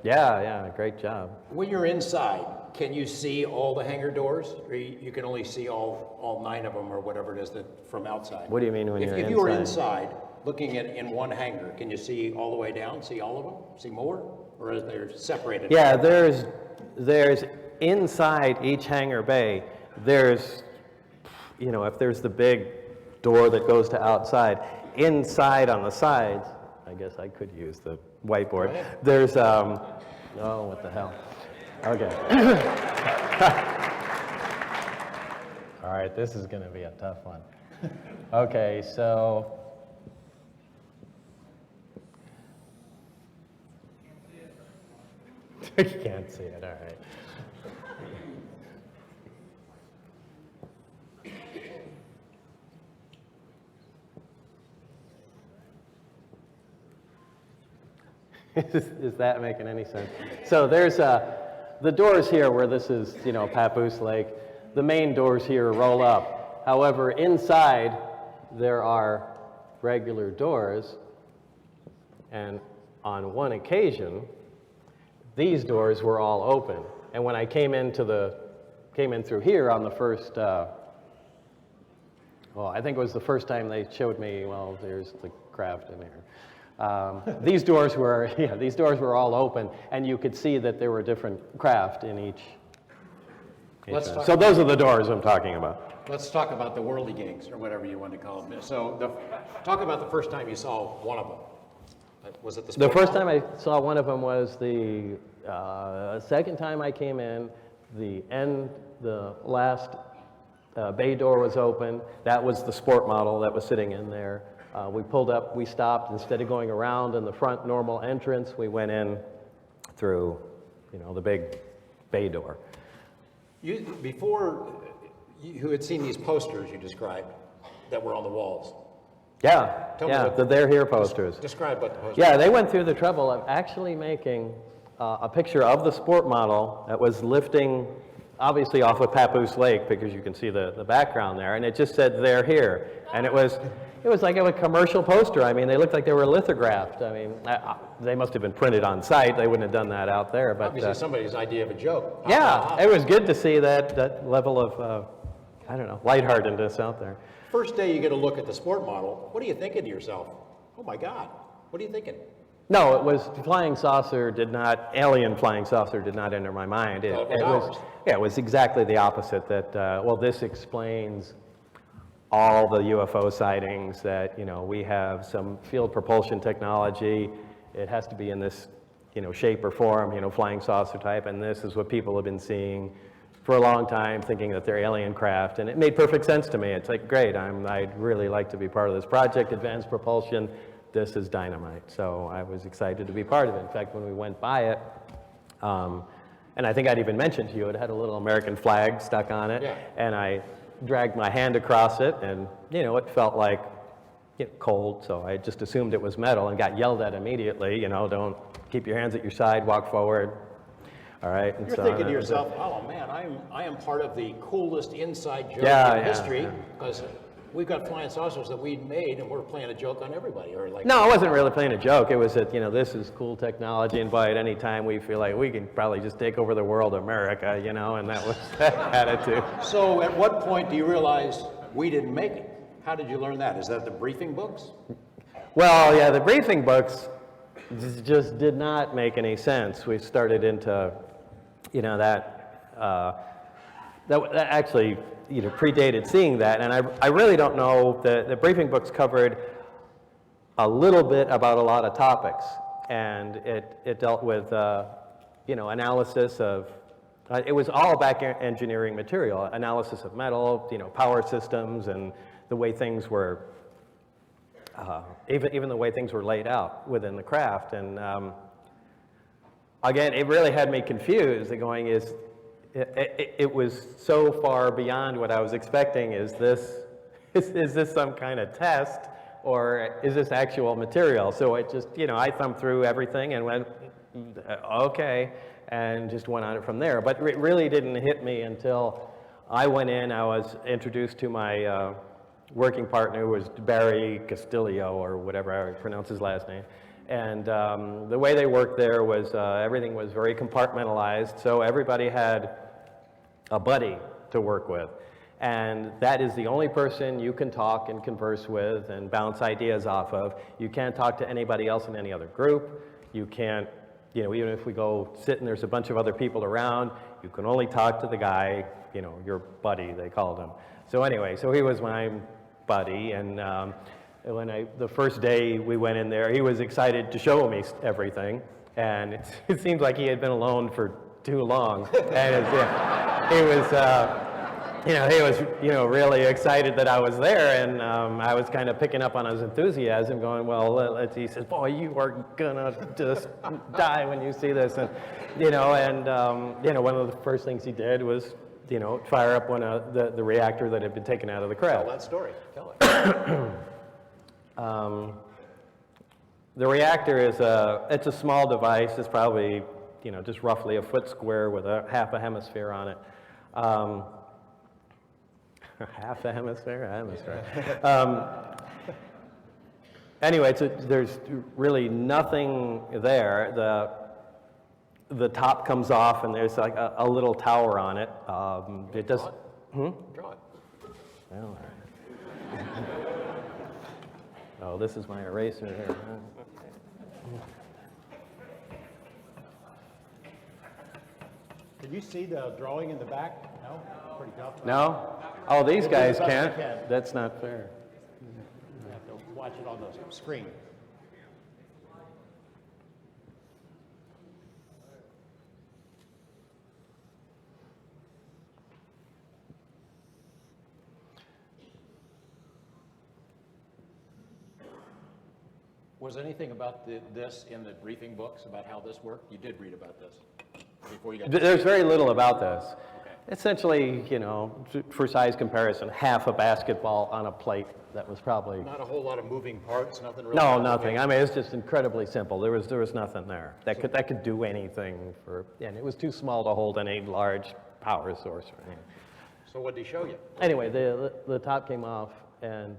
Yeah, great job. When you're inside, can you see all the hangar doors, or you can only see all 9 of them, or whatever it is that from outside? What do you mean when you're If you were inside? inside, looking at in one hangar, can you see all the way down, see all of them, see more, or is they separated? Yeah, there's inside each hangar bay, there's, if there's the big door that goes to outside, inside on the sides, I guess I could use the whiteboard. Right. There's, oh, what the hell? Okay. All right, this is going to be a tough one. Okay, so. You can't see it, all right. Is that making any sense? So there's the doors here where this is, Papoose Lake. The main doors here roll up. However, inside there are regular doors, and on one occasion, these doors were all open. And when I came in through here on the first, I think it was the first time they showed me, well, there's the craft in here. These doors were all open, and you could see that there were different craft in each. So those are the doors I'm talking about. Let's talk about the whirly gigs, or whatever you want to call them. So talk about the first time you saw one of them. Was it the first time I saw one of them was the second time I came in. The last bay door was open. That was the sport model that was sitting in there. We pulled up, we stopped. Instead of going around in the front normal entrance, we went in through, the big bay door. Before you had seen these posters you described that were on the walls. Yeah, the They're Here posters. Describe what the posters Yeah, they went through the trouble of actually making a picture of the sport model that was lifting, obviously off of Papoose Lake, because you can see the background there, and it just said "They're Here," and it was like a commercial poster. I mean, they looked like they were lithographed. I mean, they must have been printed on site. They wouldn't have done that out there. But obviously somebody's idea of a joke. Yeah, it was good to see that level of, lightheartedness out there. First day you get a look at the sport model, what are you thinking to yourself? Oh my God, what are you thinking? No, it was alien flying saucer did not enter my mind. It was exactly the opposite, that, this explains all the UFO sightings, that, we have some field propulsion technology. It has to be in this, shape or form, flying saucer type, and this is what people have been seeing for a long time, thinking that they're alien craft, and it made perfect sense to me. It's like, great, I'd really like to be part of this project, advanced propulsion. This is dynamite. So I was excited to be part of it. In fact, when we went by it, and I think I'd even mentioned to you, it had a little American flag stuck on it, yeah. And I dragged my hand across it, and it felt like cold, so I just assumed it was metal and got yelled at immediately. Don't keep your hands at your side, walk forward. All right. And you're so thinking to yourself, oh man, I am part of the coolest inside joke in history, because we've got flying saucers that we made, and we're playing a joke on everybody. Or like, no, I wasn't really playing a joke. It was that, this is cool technology, and by at any time we feel like we can probably just take over the world, America, and that was that attitude. So at what point do you realize we didn't make it? How did you learn that? Is that the briefing books? Well, yeah, the briefing books just did not make any sense. We started into, that actually, predated seeing that, and I really don't know. The briefing books covered a little bit about a lot of topics, and it dealt with, analysis of, it was all back engineering material, analysis of metal, power systems, and the way things were, even the way things were laid out within the craft. And again, it really had me confused. It was so far beyond what I was expecting. Is this some kind of test, or is this actual material? So it just, I thumbed through everything and went, okay, and just went on it from there. But it really didn't hit me until I went in. I was introduced to my working partner, who was Barry Castillo, or whatever I pronounce his last name. And the way they worked there was everything was very compartmentalized, so everybody had a buddy to work with. And that is the only person you can talk and converse with and bounce ideas off of. You can't talk to anybody else in any other group. You can't, even if we go sit and there's a bunch of other people around, you can only talk to the guy, your buddy, they called him. So anyway, so he was my buddy, and the first day we went in there, he was excited to show me everything, and it seemed like he had been alone for too long. And he was really excited that I was there, and I was kind of picking up on his enthusiasm, going, well, he says, boy, you are gonna just die when you see this, and one of the first things he did was, fire up one of the reactor that had been taken out of the crowd. Tell that story. Tell it. The reactor it's a small device. It's probably, just roughly a foot square with half a hemisphere on it. Half a hemisphere? Anyway, there's really nothing there. The top comes off, and there's like a little tower on it. It does. Draw it. Well, all right. Oh, this is my eraser here. Can you see the drawing in the back? No? Pretty tough. No? Oh, these guys We'll do the can't. best we can. That's not fair. You have to watch it on the screen. Was anything about this in the briefing books about how this worked? You did read about this before you got. There's very little about this. Okay. Essentially, for size comparison, half a basketball on a plate. That was probably. Not a whole lot of moving parts. Nothing really. No, nothing. I mean, it's just incredibly simple. There was nothing there that could do anything and it was too small to hold any large power source or anything. So what did he show you? Anyway, the top came off, and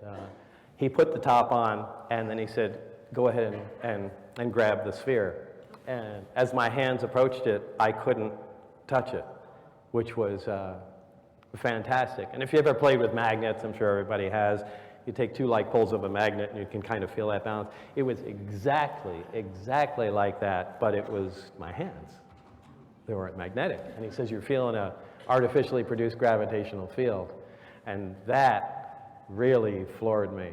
he put the top on, and then he said, go ahead and grab the sphere. And as my hands approached it, I couldn't touch it, which was fantastic. And if you ever played with magnets, I'm sure everybody has, you take two like poles of a magnet and you can kind of feel that balance. It was exactly like that, but it was my hands. They weren't magnetic. And he says, you're feeling a artificially produced gravitational field. And that really floored me.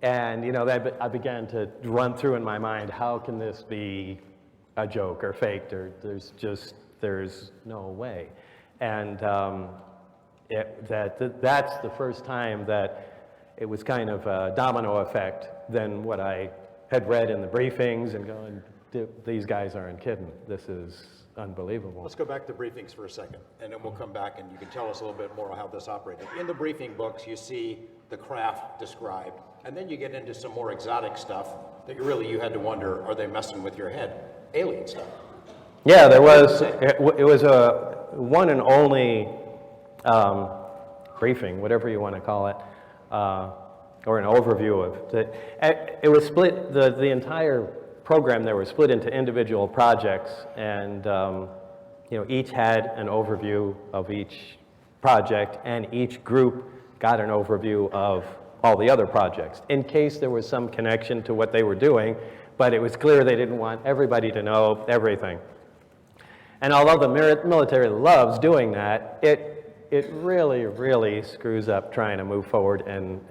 And I began to run through in my mind, how can this be a joke or faked, or there's no way. And that's the first time that it was kind of a domino effect than what I had read in the briefings and going, these guys aren't kidding. This is unbelievable. Let's go back to briefings for a second, and then we'll come back and you can tell us a little bit more how this operated. In the briefing books, you see the craft described, and then you get into some more exotic stuff that you had to wonder, are they messing with your head? Alien stuff. Yeah, there was. It was a one and only briefing, whatever you want to call it, or an overview of it. It was split. The entire program there was split into individual projects, and each had an overview of each project, and each group got an overview of all the other projects in case there was some connection to what they were doing, but it was clear they didn't want everybody to know everything. And although the military loves doing that, it really screws up trying to move forward and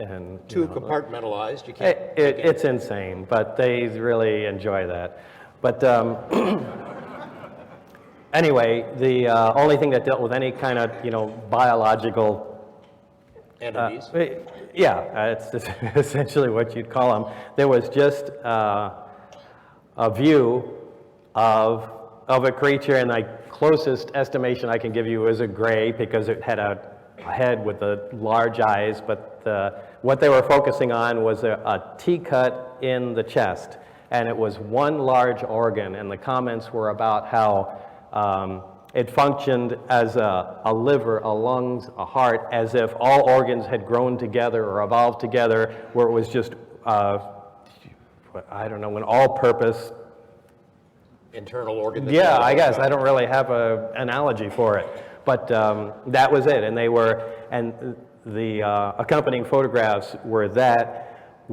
Too compartmentalized, you can't. It's insane, but they really enjoy that. But anyway, the only thing that dealt with any kind of biological Entities. it's essentially what you'd call them. There was just a view of a creature, and the closest estimation I can give you is a gray, because it had a head with the large eyes, but what they were focusing on was a T-cut in the chest, and it was one large organ, and the comments were about how it functioned as a liver, a lungs, a heart, as if all organs had grown together or evolved together, where it was just I don't know, an all-purpose. Internal organ? Yeah, I guess. I don't really have an analogy for it. But that was it. And the accompanying photographs were that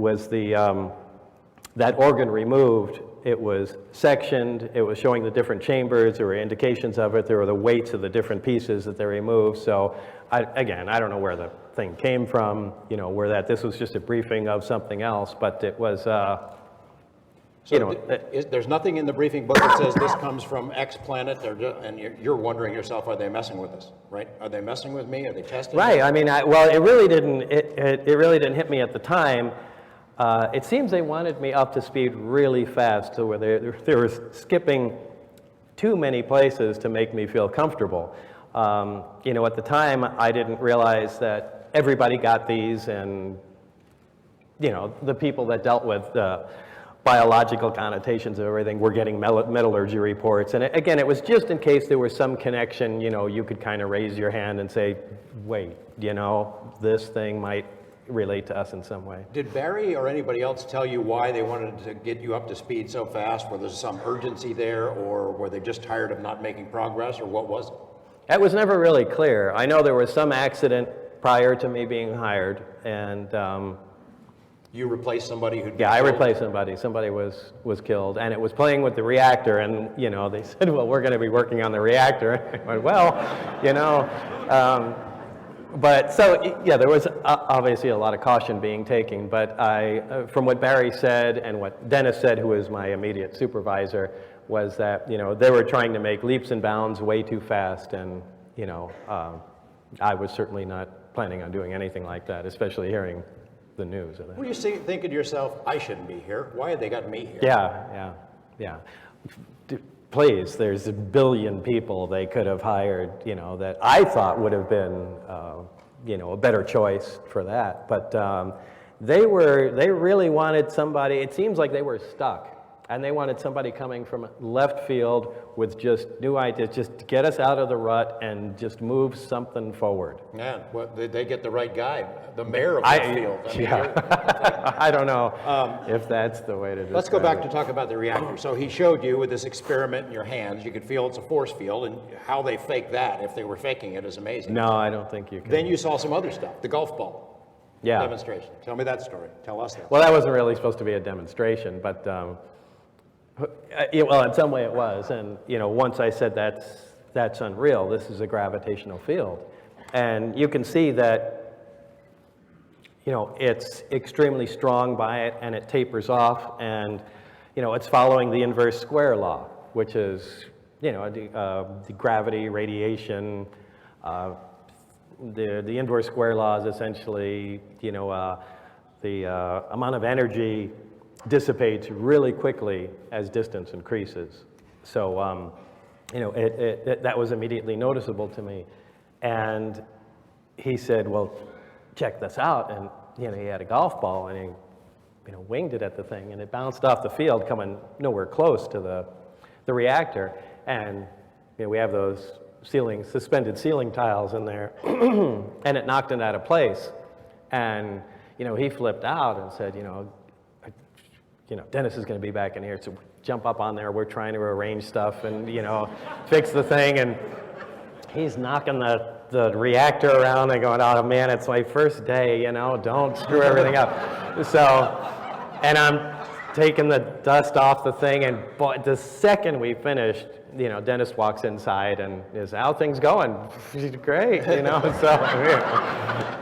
organ removed. It was sectioned. It was showing the different chambers. There were indications of it. There were the weights of the different pieces that they removed. So again, I don't know where the thing came from, where this was just a briefing of something else, but it was, there's nothing in the briefing book that says this comes from X planet, and you're wondering yourself, are they messing with us, right? Are they messing with me? Are they testing right. me? I mean, it really didn't hit me at the time. It seems they wanted me up to speed really fast, to where they were skipping too many places to make me feel comfortable. At the time, I didn't realize that everybody got these, and the people that dealt with biological connotations of everything were getting metallurgy reports. And again, it was just in case there was some connection, you could kind of raise your hand and say, wait, this thing might relate to us in some way. Did Barry or anybody else tell you why they wanted to get you up to speed so fast? Were there some urgency there, or were they just tired of not making progress, or what was it? That was never really clear. I know there was some accident prior to me being hired, and you replaced somebody who'd been yeah, I killed? replaced somebody. Somebody was killed, and it was playing with the reactor, and they said, well, we're going to be working on the reactor. I went, well, but so, yeah, there was obviously a lot of caution being taken, but from what Barry said and what Dennis said, who was my immediate supervisor, was that, they were trying to make leaps and bounds way too fast, and, I was certainly not planning on doing anything like that, especially hearing the news of that. Were you thinking to yourself, I shouldn't be here? Why have they got me here? Yeah. Please, there's a billion people they could have hired, that I thought would have been, a better choice for that. But they really wanted somebody. It seems like they were stuck, and they wanted somebody coming from left field with just new ideas, just to get us out of the rut and just move something forward. Yeah, well, they get the right guy, the mayor of left field. I don't know if that's the way to describe it. Let's go back to talk about the reactor. So he showed you with this experiment in your hands, you could feel it's a force field, and how they fake that, if they were faking it, is amazing. No, I don't think you can. Then you saw some other stuff, the golf ball Yeah. demonstration. Tell me that story. Tell us that. Well, that wasn't really supposed to be a demonstration, but well, in some way it was. And once I said that's unreal. This is a gravitational field, and you can see that it's extremely strong by it, and it tapers off, and it's following the inverse square law, which is the gravity, radiation. The inverse square law is essentially the amount of energy dissipates really quickly as distance increases. So, that was immediately noticeable to me. And he said, well, check this out. And, he had a golf ball, and he, winged it at the thing, and it bounced off the field, coming nowhere close to the reactor. And, we have those suspended ceiling tiles in there, and it knocked it out of place. And, he flipped out and said, Dennis is going to be back in here, so jump up on there. We're trying to arrange stuff and, fix the thing. And he's knocking the reactor around and going, oh man, it's my first day, don't screw everything up. So, and I'm taking the dust off the thing, and the second we finished, Dennis walks inside and is, how things going? Great, so.